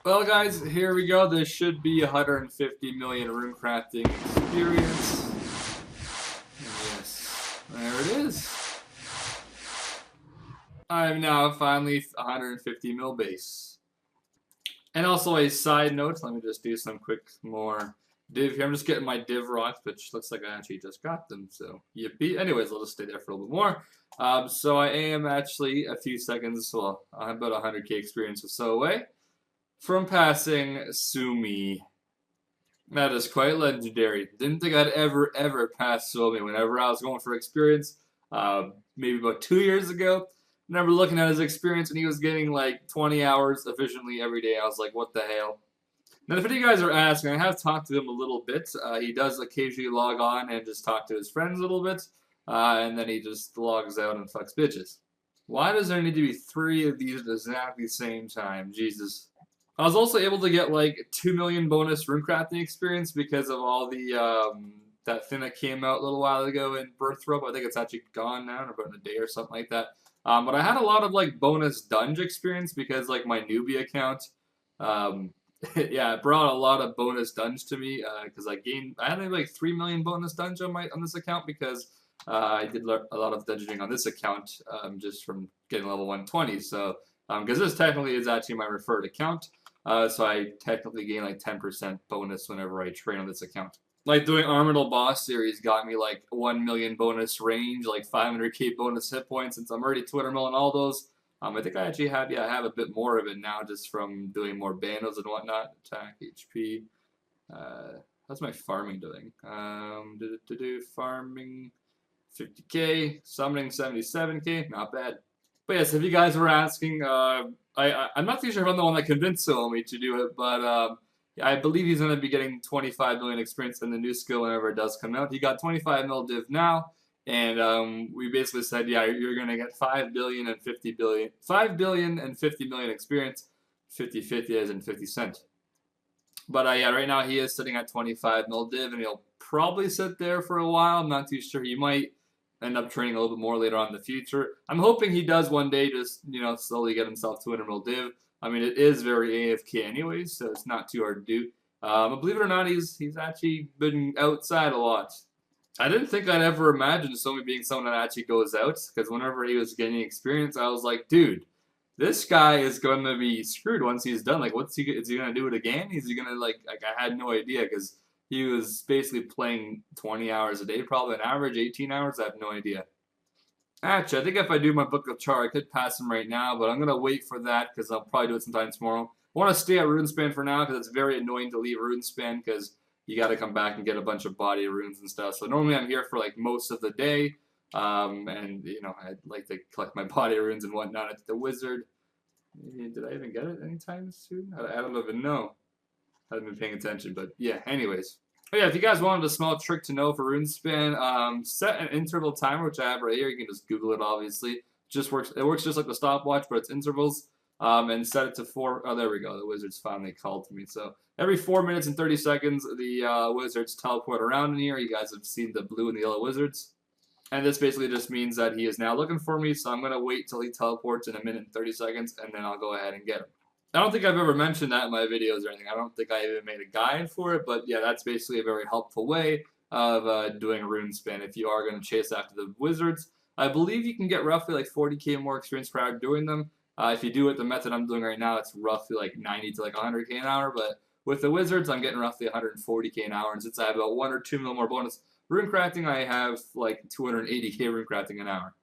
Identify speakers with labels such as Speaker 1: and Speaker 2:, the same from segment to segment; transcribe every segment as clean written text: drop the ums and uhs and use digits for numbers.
Speaker 1: Well, guys, here we go. This should be 150 million rune crafting experience. Yes, there it is. I'm now finally 150 mil base. And also a side note, let me just do some quick more div here. I'm just getting my div rocks, which looks like I actually just got them, so yippee. Anyways, I'll just stay there for a little bit more. So I am actually a few seconds, well, I'm about 100k experience or so away from passing Sumi. That is quite legendary. Didn't think I'd ever pass Sumi whenever I was going for experience. Maybe about 2 years ago. I remember looking at his experience and he was getting like 20 hours efficiently every day. I was like, what the hell? Now, if any of you guys are asking, I have talked to him a little bit. He does occasionally log on and just talk to his friends a little bit. And then he just logs out and fucks bitches. Why does there need to be 3 of these at exactly the same time? Jesus. I was also able to get like 2 million bonus runecrafting experience because of all the that thing that came out a little while ago in Birth Rope. I think it's actually gone now, in about a day or something like that. But I had a lot of like bonus dunge experience because like my newbie account, yeah, it brought a lot of bonus dunge to me because I had like 3 million bonus dunge on this account because I did a lot of dungeoning on this account just from getting level 120. So because this technically is actually my referred account. So I technically gain like 10% bonus whenever I train on this account. Like doing Armadillo Boss series got me like 1 million bonus range, like 500k bonus hit points. Since I'm already 200 mil on all those, I think I actually have, I have a bit more of it now just from doing more bandos and whatnot. Attack, HP. How's my farming doing? Farming 50k, summoning 77k, not bad. But yes, if you guys were asking, I'm not too sure if I'm the one that convinced Somi to do it, but I believe he's going to be getting 25 million experience in the new skill whenever it does come out. He got 25 mil div now, and we basically said, yeah, you're going to get 5 billion and 50 billion, 5 billion and 50 million experience, 50-50 as in 50 cent. But yeah, right now he is sitting at 25 mil div, and he'll probably sit there for a while. I'm not too sure. He might end up training a little bit more later on in the future. I'm hoping he does one day just, slowly get himself 200 mil div. I mean, it is very AFK anyways, so it's not too hard to do. But believe it or not, he's actually been outside a lot. I didn't think I'd ever imagine Somi being someone that actually goes out, because whenever he was getting experience, I was like, dude, this guy is going to be screwed once he's done. Like, is he going to do it again? Is he going to, like I had no idea, because he was basically playing 20 hours a day, probably an average 18 hours. I have no idea. Actually, I think if I do my Book of Char, I could pass him right now, but I'm going to wait for that because I'll probably do it sometime tomorrow. I want to stay at RuneSpan for now because it's very annoying to leave RuneSpan because you got to come back and get a bunch of body runes and stuff. So normally I'm here for like most of the day, and I'd like to collect my body runes and whatnot at the wizard. Did I even get it anytime soon? I don't even know. I haven't been paying attention, but yeah, anyways. Oh yeah, if you guys wanted a small trick to know for RuneSpan, set an interval timer, which I have right here. You can just Google it, obviously. It works just like the stopwatch, but it's intervals. And set it to 4. Oh, there we go. The wizards finally called to me. So every 4 minutes and 30 seconds, the wizards teleport around in here. You guys have seen the blue and the yellow wizards. And this basically just means that he is now looking for me, so I'm going to wait till he teleports in 1 minute and 30 seconds, and then I'll go ahead and get him. I don't think I've ever mentioned that in my videos or anything. I don't think I even made a guide for it, but yeah, that's basically a very helpful way of doing a RuneSpan if you are going to chase after the wizards. I believe you can get roughly like 40k more experience per hour doing them. If you do it the method I'm doing right now, it's roughly like 90 to like 100k an hour, but with the wizards, I'm getting roughly 140k an hour, and since I have about 1 or 2 mil more bonus runecrafting, I have like 280k runecrafting an hour.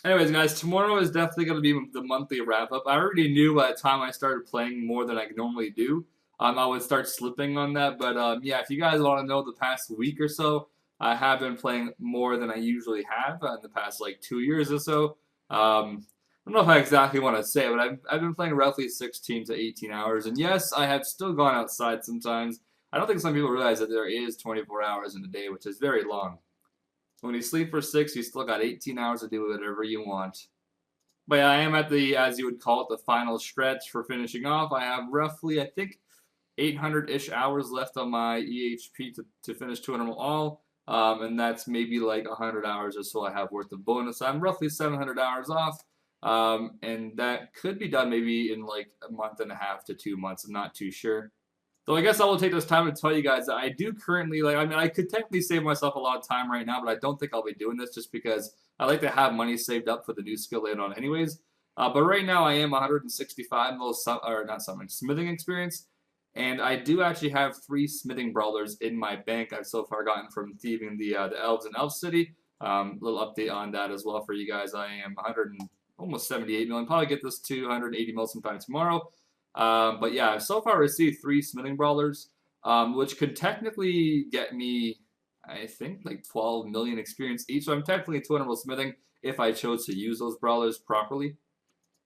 Speaker 1: Anyways, guys, tomorrow is definitely going to be the monthly wrap-up. I already knew by the time I started playing more than I normally do, I would start slipping on that. But yeah, if you guys want to know the past week or so, I have been playing more than I usually have in the past like 2 years or so. I don't know if I exactly want to say it, but I've been playing roughly 16 to 18 hours. And yes, I have still gone outside sometimes. I don't think some people realize that there is 24 hours in a day, which is very long. When you sleep for 6, you still got 18 hours to do whatever you want. But yeah, I am at the, as you would call it, the final stretch for finishing off. I have roughly, I think, 800-ish hours left on my EHP to finish 200 all. And that's maybe like 100 hours or so I have worth of bonus. I'm roughly 700 hours off. And that could be done maybe in like a month and a half to 2 months. I'm not too sure. So I guess I will take this time to tell you guys that I do currently, like, I mean, I could technically save myself a lot of time right now, but I don't think I'll be doing this just because I like to have money saved up for the new skill later on anyways. But right now I am 165 mil, or not something, smithing experience. And I do actually have 3 smithing brawlers in my bank I've so far gotten from thieving the elves in Elf City. Little update on that as well for you guys. I am 100 and almost 78 million. Probably get this to 180 mil sometime tomorrow. But yeah, I've so far received 3 smithing brawlers, which could technically get me, I think, like 12 million experience each. So I'm technically 200 mil smithing if I chose to use those brawlers properly.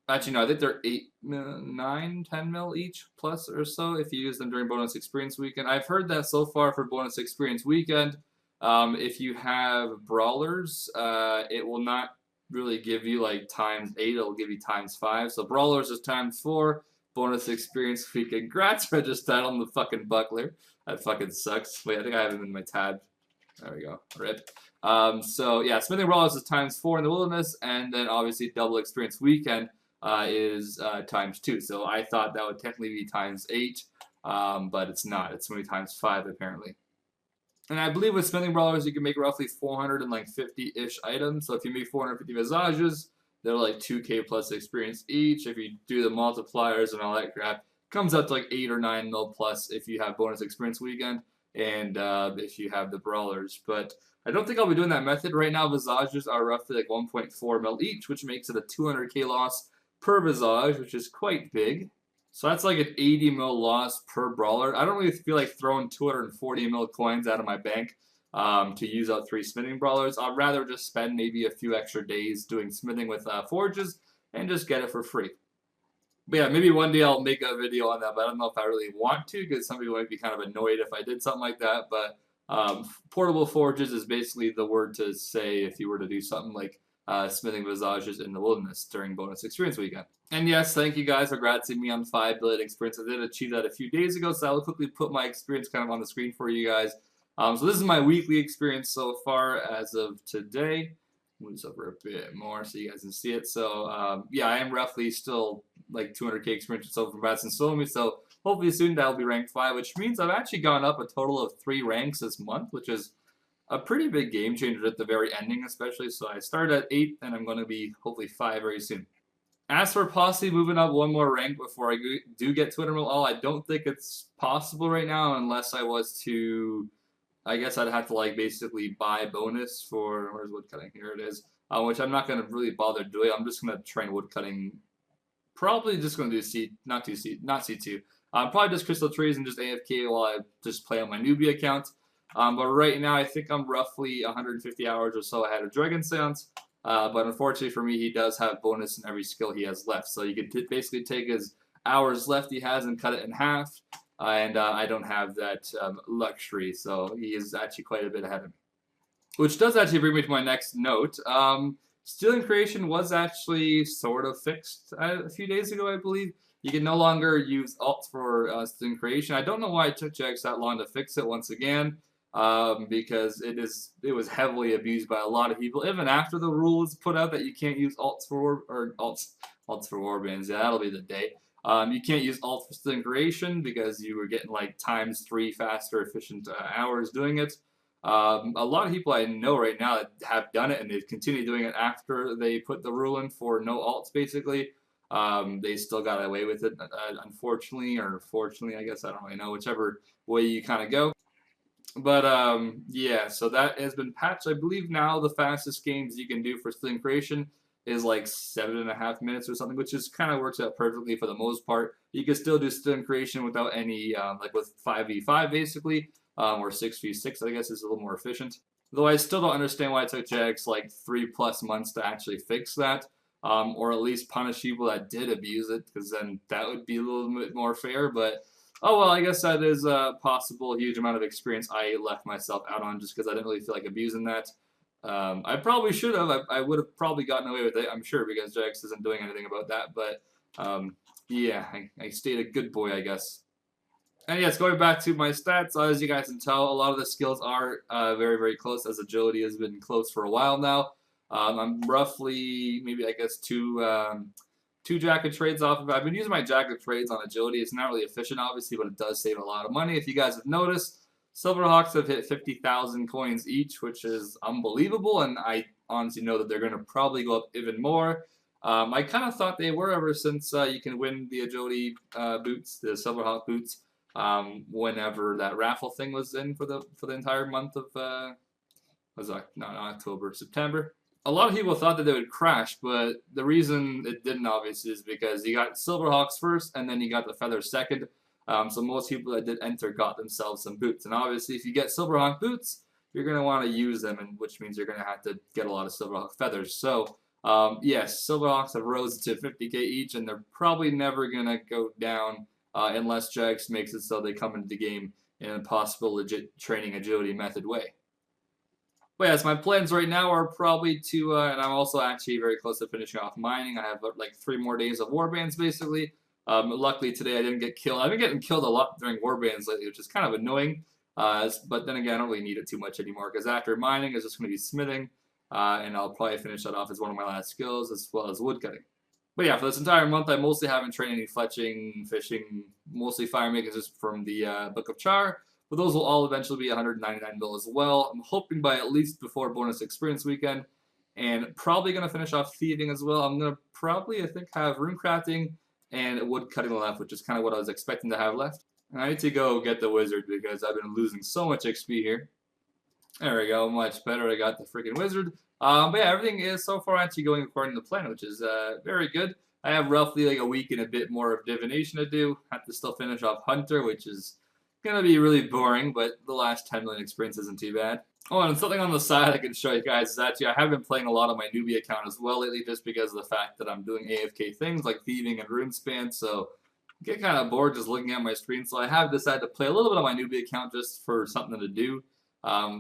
Speaker 1: Actually, no, I think they're 8, 9, 10 mil each plus or so if you use them during bonus experience weekend. I've heard that so far for bonus experience weekend, if you have brawlers, it will not really give you like times 8, it'll give you times 5. So brawlers is times 4, bonus experience weekend. Congrats, I just died on the fucking buckler. That fucking sucks. Wait, I think I have him in my tab. There we go. Rip. So yeah, smithing brawlers is times 4 in the wilderness, and then obviously double experience weekend is times 2. So I thought that would technically be times 8, but it's not. It's only times 5 apparently. And I believe with smithing brawlers you can make roughly 450-ish items. So if you make 450 visages, they're like 2k plus experience each. If you do the multipliers and all that crap, it comes up to like 8 or 9 mil plus if you have bonus experience weekend and if you have the brawlers. But I don't think I'll be doing that method right now. Visages are roughly like 1.4 mil each, which makes it a 200k loss per visage, which is quite big. So that's like an 80 mil loss per brawler. I don't really feel like throwing 240 mil coins out of my bank to use out 3 smithing brawlers. I'd rather just spend maybe a few extra days doing smithing with forges and just get it for free. But yeah, maybe one day I'll make a video on that, but I don't know if I really want to because some people might be kind of annoyed if I did something like that. But portable forges is basically the word to say if you were to do something like smithing visages in the wilderness during bonus experience weekend. And yes, thank you guys for granting me on 5 billion experience. I did achieve that a few days ago, so I'll quickly put my experience kind of on the screen for you guys. So this is my weekly experience so far as of today. Move this over a bit more so you guys can see it. So yeah, I am roughly still like 200k experience or so from Bats and Somi. So hopefully soon that'll be rank 5, which means I've actually gone up a total of 3 ranks this month, which is a pretty big game changer at the very ending especially. So I started at 8 and I'm going to be hopefully 5 very soon. As for possibly moving up one more rank before I do get 200 mil all, I don't think it's possible right now unless I was to, I guess I'd have to like basically buy bonus for, where's woodcutting? Here it is, which I'm not going to really bother doing. I'm just going to train woodcutting, probably just going to do not C2. Probably just crystal trees and just AFK while I just play on my newbie account. But right now I think I'm roughly 150 hours or so ahead of Dragon Seance. But unfortunately for me, he does have bonus in every skill he has left. So you can basically take his hours left he has and cut it in half. And I don't have that luxury, so he is actually quite a bit ahead of me. Which does actually bring me to my next note. Stealing Creation was actually sort of fixed a few days ago, I believe. You can no longer use alts for Stealing Creation. I don't know why it took Jax that long to fix it once again. Because it was heavily abused by a lot of people. Even after the rule was put out that you can't use alts for warbands, yeah, that'll be the day. You can't use alts for Stealing Creation because you were getting like ×3 faster, efficient hours doing it. A lot of people I know right now that have done it and they've continued doing it after they put the rule in for no alts, basically. They still got away with it, unfortunately, or fortunately, I guess. I don't really know, whichever way you kind of go. But yeah, so that has been patched. I believe now the fastest games you can do for Stealing Creation is like 7.5 minutes or something, which is kind of works out perfectly for the most part. You can still do Stealing Creation without any, like with 5v5 basically, or 6v6 I guess is a little more efficient. Though I still don't understand why it took Jax like 3+ months to actually fix that, or at least punish people that did abuse it, because then that would be a little bit more fair, but oh well, I guess that is a possible huge amount of experience I left myself out on just because I didn't really feel like abusing that. I probably should have. I would have probably gotten away with it, I'm sure, because Jax isn't doing anything about that. But yeah, I stayed a good boy, I guess. And yes, going back to my stats, as you guys can tell, a lot of the skills are very, very close, as agility has been close for a while now. I'm roughly maybe I guess two jacket trades off of it. I've been using my jacket trades on agility. It's not really efficient, obviously, but it does save a lot of money. If you guys have noticed, Silverhawks have hit 50,000 coins each, which is unbelievable, and I honestly know that they're going to probably go up even more. I kind of thought they were ever since you can win the agility boots, the Silverhawk boots, whenever that raffle thing was in for the entire month of was that not October, September. A lot of people thought that they would crash, but the reason it didn't obviously is because you got Silverhawks first, and then you got the Feathers second. So most people that did enter got themselves some boots, and obviously if you get Silverhawk boots, you're going to want to use them, and which means you're going to have to get a lot of Silverhawk feathers. So yes, Silverhawks have rose to 50k each, and they're probably never going to go down unless Jax makes it so they come into the game in a possible legit training agility method way. But yes, my plans right now are probably to, and I'm also actually very close to finishing off mining. I have like 3 more days of warbands basically. Luckily today I didn't get killed. I've been getting killed a lot during warbands lately, which is kind of annoying. But then again, I don't really need it too much anymore because after mining, it's just going to be smithing, and I'll probably finish that off as one of my last skills as well as woodcutting. But yeah, for this entire month, I mostly haven't trained any fletching, fishing, mostly fire making just from the Book of Char. But those will all eventually be 199 mil as well. I'm hoping by at least before bonus experience weekend. And probably going to finish off thieving as well. I'm going to probably, I think, have rune crafting and wood cutting left, which is kind of what I was expecting to have left. And I need to go get the wizard because I've been losing so much XP here. There we go, much better. I got the freaking wizard. But yeah, everything is so far actually going according to plan, which is very good. I have roughly like a week and a bit more of divination to do. Have to still finish off hunter, which is gonna be really boring, but the last 10 million experience isn't too bad. Oh, and something on the side I can show you guys is actually I have been playing a lot on my newbie account as well lately, just because of the fact that I'm doing AFK things like thieving and RuneScape, so I get kind of bored just looking at my screen. So I have decided to play a little bit on my newbie account just for something to do.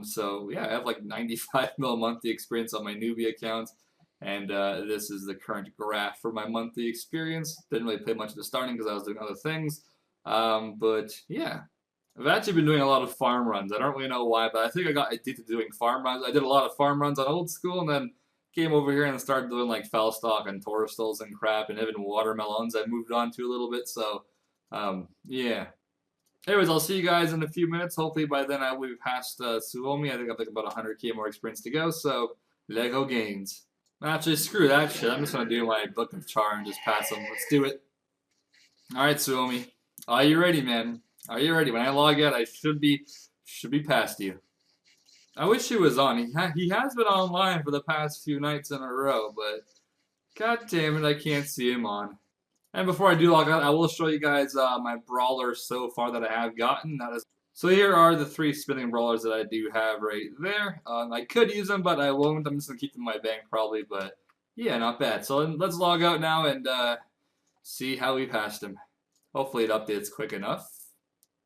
Speaker 1: So yeah, I have like 95 mil monthly experience on my newbie account, and this is the current graph for my monthly experience. Didn't really play much at the starting because I was doing other things, but yeah. I've actually been doing a lot of farm runs. I don't really know why, but I think I got addicted to doing farm runs. I did a lot of farm runs on old school, and then came over here and started doing like Felstock and Torstals and crap, and even watermelons I moved on to a little bit, so yeah. Anyways, I'll see you guys in a few minutes. Hopefully by then I will be past Suomi. I think I've like about 100k more experience to go, so Lego gains. Actually, screw that shit. I'm just going to do my Book of Char and just pass them. Let's do it. Alright, Suomi. Are you ready, man? Are you ready? When I log out, I should be past you. I wish he was on. He has been online for the past few nights in a row, but god damn it, I can't see him on. And before I do log out, I will show you guys my brawlers so far that I have gotten. So here are the 3 spinning brawlers that I do have right there. I could use them, but I won't. I'm just going to keep them in my bank probably, but yeah, not bad. So let's log out now and see how we passed him. Hopefully it updates quick enough.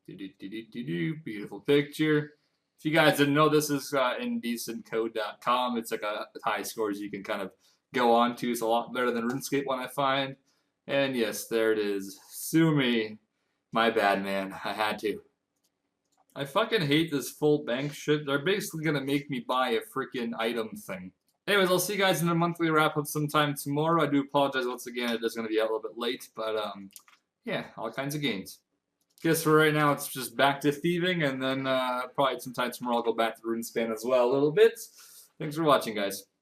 Speaker 1: Beautiful picture. If you guys didn't know, this is indecentcode.com. It's like a high scores you can kind of go on to. It's a lot better than RuneScape one, I find. And yes, there it is. Sue me. My bad, man. I had to. I fucking hate this full bank shit. They're basically gonna make me buy a freaking item thing. Anyways, I'll see you guys in a monthly wrap-up sometime tomorrow. I do apologize once again. It is gonna be out a little bit late, but yeah, all kinds of games. Guess for right now it's just back to thieving, and then probably sometime tomorrow I'll go back to RuneScape as well a little bit. Thanks for watching, guys.